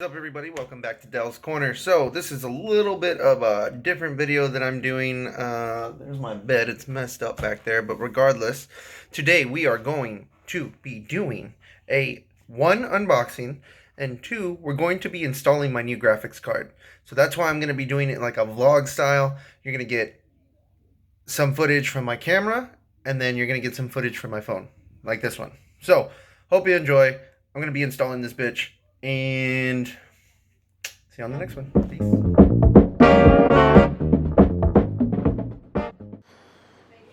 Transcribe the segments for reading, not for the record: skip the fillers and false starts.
What's up, everybody? Welcome back to Dell's Corner. So this is a little bit of a different video that I'm doing. There's my bed. It's messed up back there, but regardless, today we are going to be doing a one, unboxing, and two, we're going to be installing my new graphics card. So that's why I'm going to be doing it like a vlog style. You're going to get some footage from my camera, and then you're going to get some footage from my phone, like this one. So hope you enjoy. I'm going to be installing this bitch, and see you on the next one. Peace.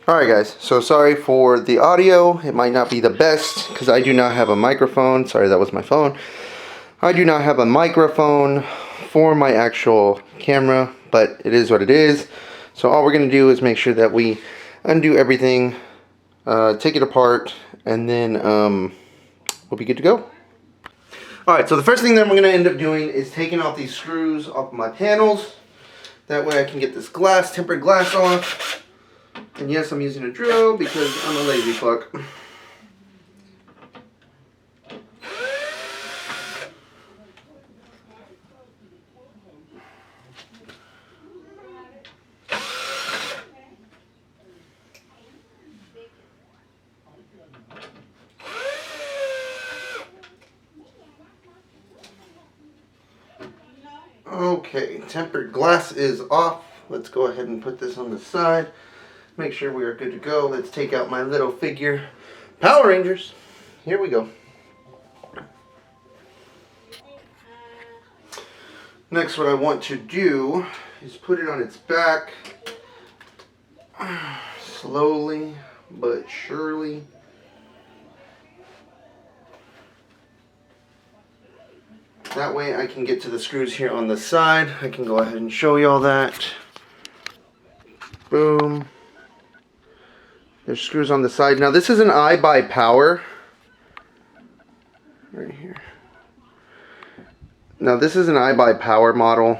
Alright guys, so sorry for the audio. It might not be the best because I do not have a microphone. Sorry, that was my phone. I do not have a microphone for my actual camera, but it is what it is. So all we're going to do is make sure that we undo everything, take it apart, and then we'll be good to go. Alright, so the first thing that we're going to end up doing is taking off these screws off my panels. That way I can get this glass, tempered glass off. And yes, I'm using a drill because I'm a lazy fuck. Okay, tempered glass is off. Let's go ahead and put this on the side. Make sure we are good to go. Let's take out my little figure Power Rangers. Here we go. Next, what I want to do is put it on its back. Slowly but surely. That way I can get to the screws here on the side. I can go ahead and show you all that. Boom. There's screws on the side. Now this is an iBuyPower. Right here. Now this is an iBuyPower model.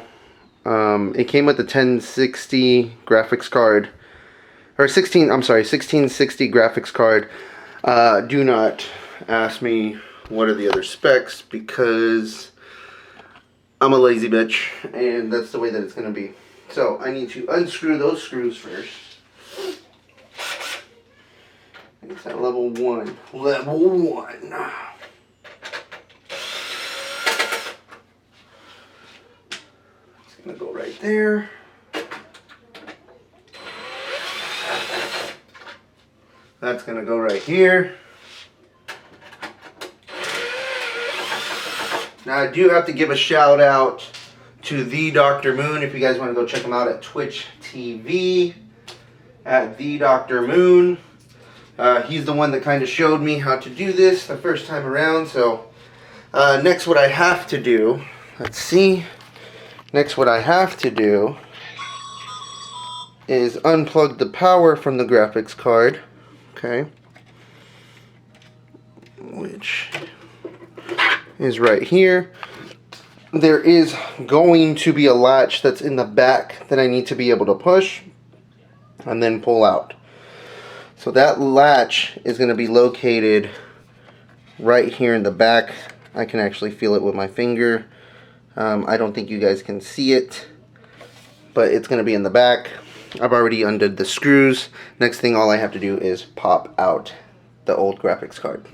It came with the 1060 graphics card. Or 1660 graphics card. Do not ask me what are the other specs because I'm a lazy bitch and that's the way that it's going to be. So I need to unscrew those screws first. It's at level 1. Level 1. It's going to go right there. That's going to go right here. Now I do have to give a shout out to the Dr. Moon. If you guys want to go check him out at Twitch TV at the Dr. Moon. He's the one that kind of showed me how to do this the first time around. So next what I have to do, let's see. Next what I have to do is unplug the power from the graphics card. Okay. Which is right here. There is going to be a latch that's in the back that I need to be able to push and then pull out. So that latch is going to be located right here in the back. I can actually feel it with my finger. I don't think you guys can see it, but it's going to be in the back. I've already undid the screws. Next thing, all I have to do is pop out the old graphics card.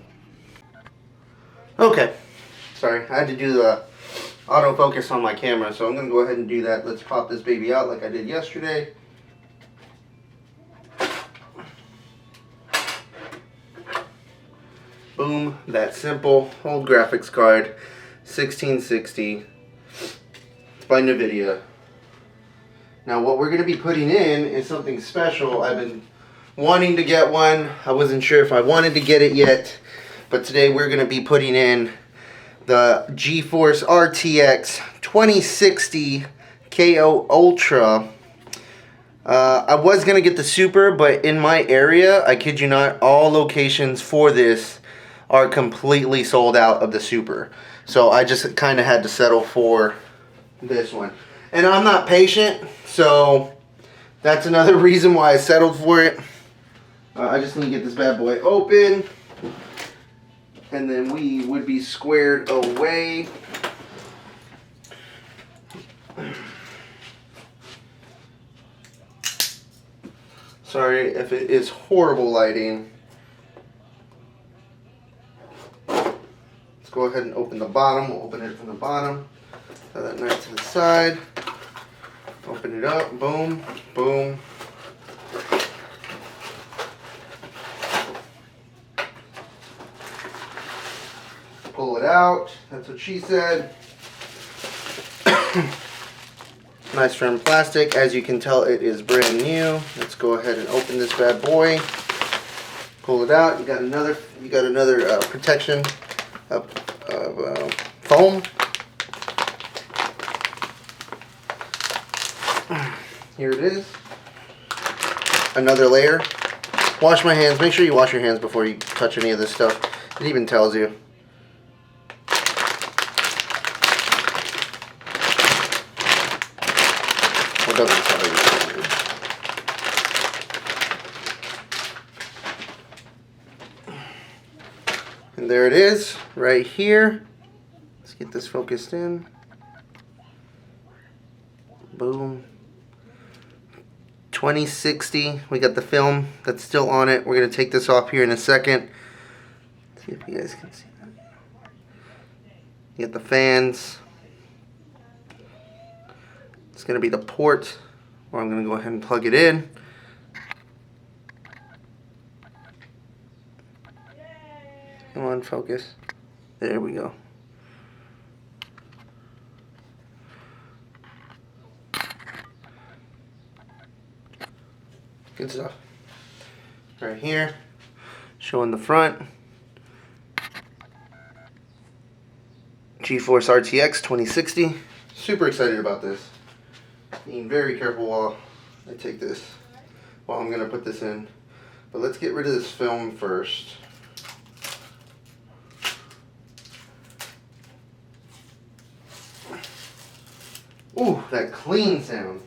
Okay. Sorry, I had to do the autofocus on my camera, so I'm going to go ahead and do that. Let's pop this baby out like I did yesterday. Boom, that simple. Old graphics card, 1660. It's by NVIDIA. Now what we're going to be putting in is something special. I've been wanting to get one. I wasn't sure if I wanted to get it yet, but today we're going to be putting in the GeForce RTX 2060 KO Ultra. I was going to get the Super, but in my area, I kid you not, all locations for this are completely sold out of the Super. So I just kind of had to settle for this one. And I'm not patient, so that's another reason why I settled for it. I just need to get this bad boy open. And then we would be squared away. Sorry if it is horrible lighting. Let's go ahead and open the bottom. We'll open it from the bottom. Throw that knife to the side. Open it up. Boom. Boom. Pull it out. That's what she said. Nice firm plastic. As you can tell, it is brand new. Let's go ahead and open this bad boy. Pull it out. You got another protection of foam. Here it is. Another layer. Wash my hands. Make sure you wash your hands before you touch any of this stuff. It even tells you. It doesn't tell you. And there it is, right here. Let's get this focused in. Boom. 2060. We got the film that's still on it. We're going to take this off here in a second. See if you guys can see that. You get the fans. It's going to be the port where I'm going to go ahead and plug it in. Come on, focus. There we go. Good stuff. Right here, showing the front. GeForce RTX 2060. Super excited about this. Being very careful while I take this, while I'm going to put this in. But let's get rid of this film first. Ooh, that clean sound.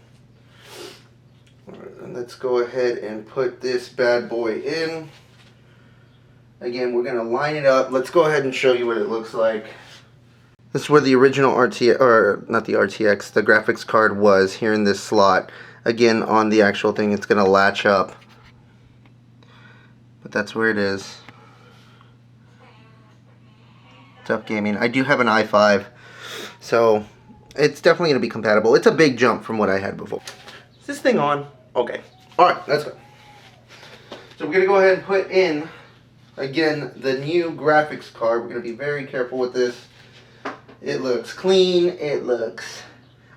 Alright, and let's go ahead and put this bad boy in. Again, we're going to line it up. Let's go ahead and show you what it looks like. This is where the original RTX, or not the RTX, the graphics card was, here in this slot. Again, on the actual thing, it's going to latch up. But that's where it is. Tough gaming. I do have an i5, so it's definitely going to be compatible. It's a big jump from what I had before. Is this thing on? Okay. Alright, let's go. So we're going to go ahead and put in, again, the new graphics card. We're going to be very careful with this. It looks clean. It looks...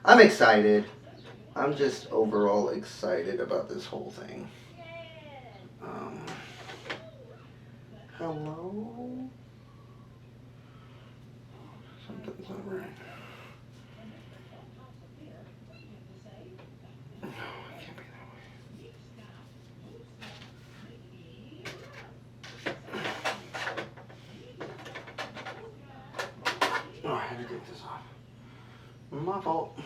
I'm excited. I'm just overall excited about this whole thing. Hello? Something's not right. No, it can't be that way. Oh, I had to take this off. My fault.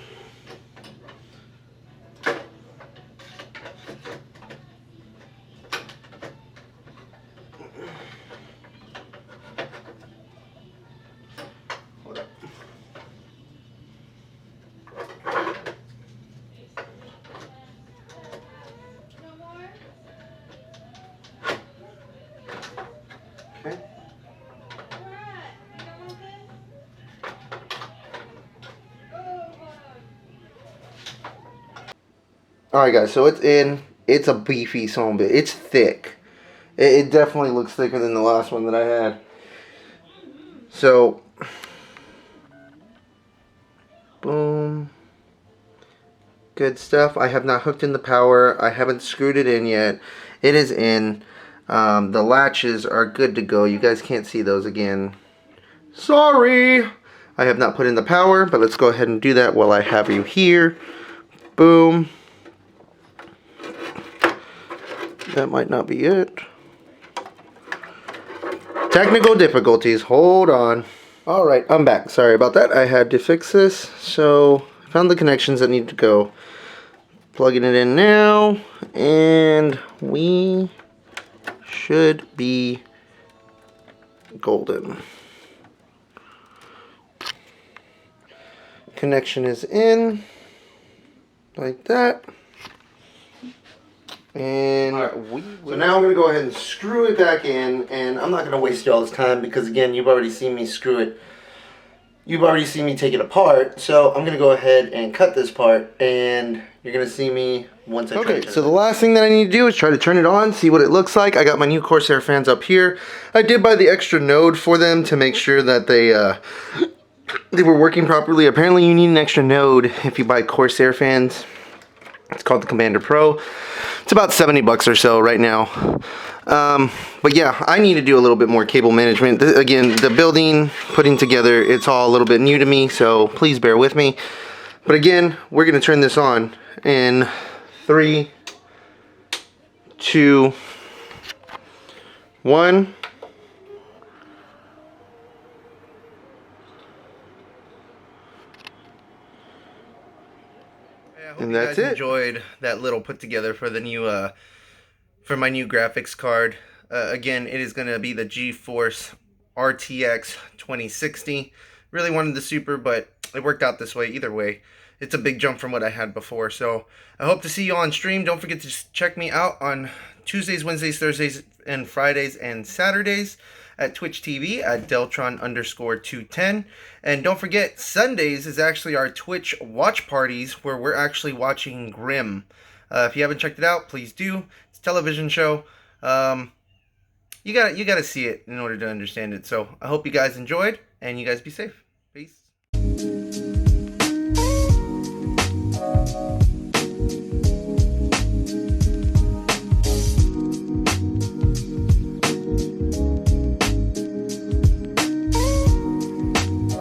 Hold up. Okay. Alright guys, so it's in. It's a beefy son of a bitch. It's thick. It definitely looks thicker than the last one that I had. So, boom. Good stuff. I have not hooked in the power. I haven't screwed it in yet. It is in. The latches are good to go. You guys can't see those again. Sorry. I have not put in the power, but let's go ahead and do that while I have you here. Boom. That might not be it. Technical difficulties. Hold on. Alright, I'm back. Sorry about that. I had to fix this. So, I found the connections that need to go. Plugging it in now. And we should be golden. Connection is in. Like that. And so now I'm going to go ahead and screw it back in, and I'm not going to waste y'all's time because, again, you've already seen me screw it. You've already seen me take it apart, so I'm going to go ahead and cut this part, and you're going to see me once I try to turn it on. So the last thing that I need to do is try to turn it on, see what it looks like. I got my new Corsair fans up here. I did buy the extra node for them to make sure that they were working properly. Apparently you need an extra node if you buy Corsair fans. It's called the Commander Pro. It's about 70 bucks or so right now. But yeah, I need to do a little bit more cable management. Again, the building, putting together, it's all a little bit new to me, so please bear with me. But again, we're going to turn this on in 3, 2, 1. And that's it. Enjoyed that little put together for the new for my new graphics card. Again, it is going to be the GeForce RTX 2060. Really wanted the Super, but it worked out this way. Either way, it's a big jump from what I had before. So I hope to see you on stream. Don't forget to check me out on Tuesdays, Wednesdays, Thursdays, and Fridays and Saturdays at Twitch TV at Deltron_210. And don't forget, Sundays is actually our Twitch watch parties where we're actually watching Grimm. If you haven't checked it out, please do. It's a television show. You gotta see it in order to understand it. So I hope you guys enjoyed, and you guys be safe. Peace.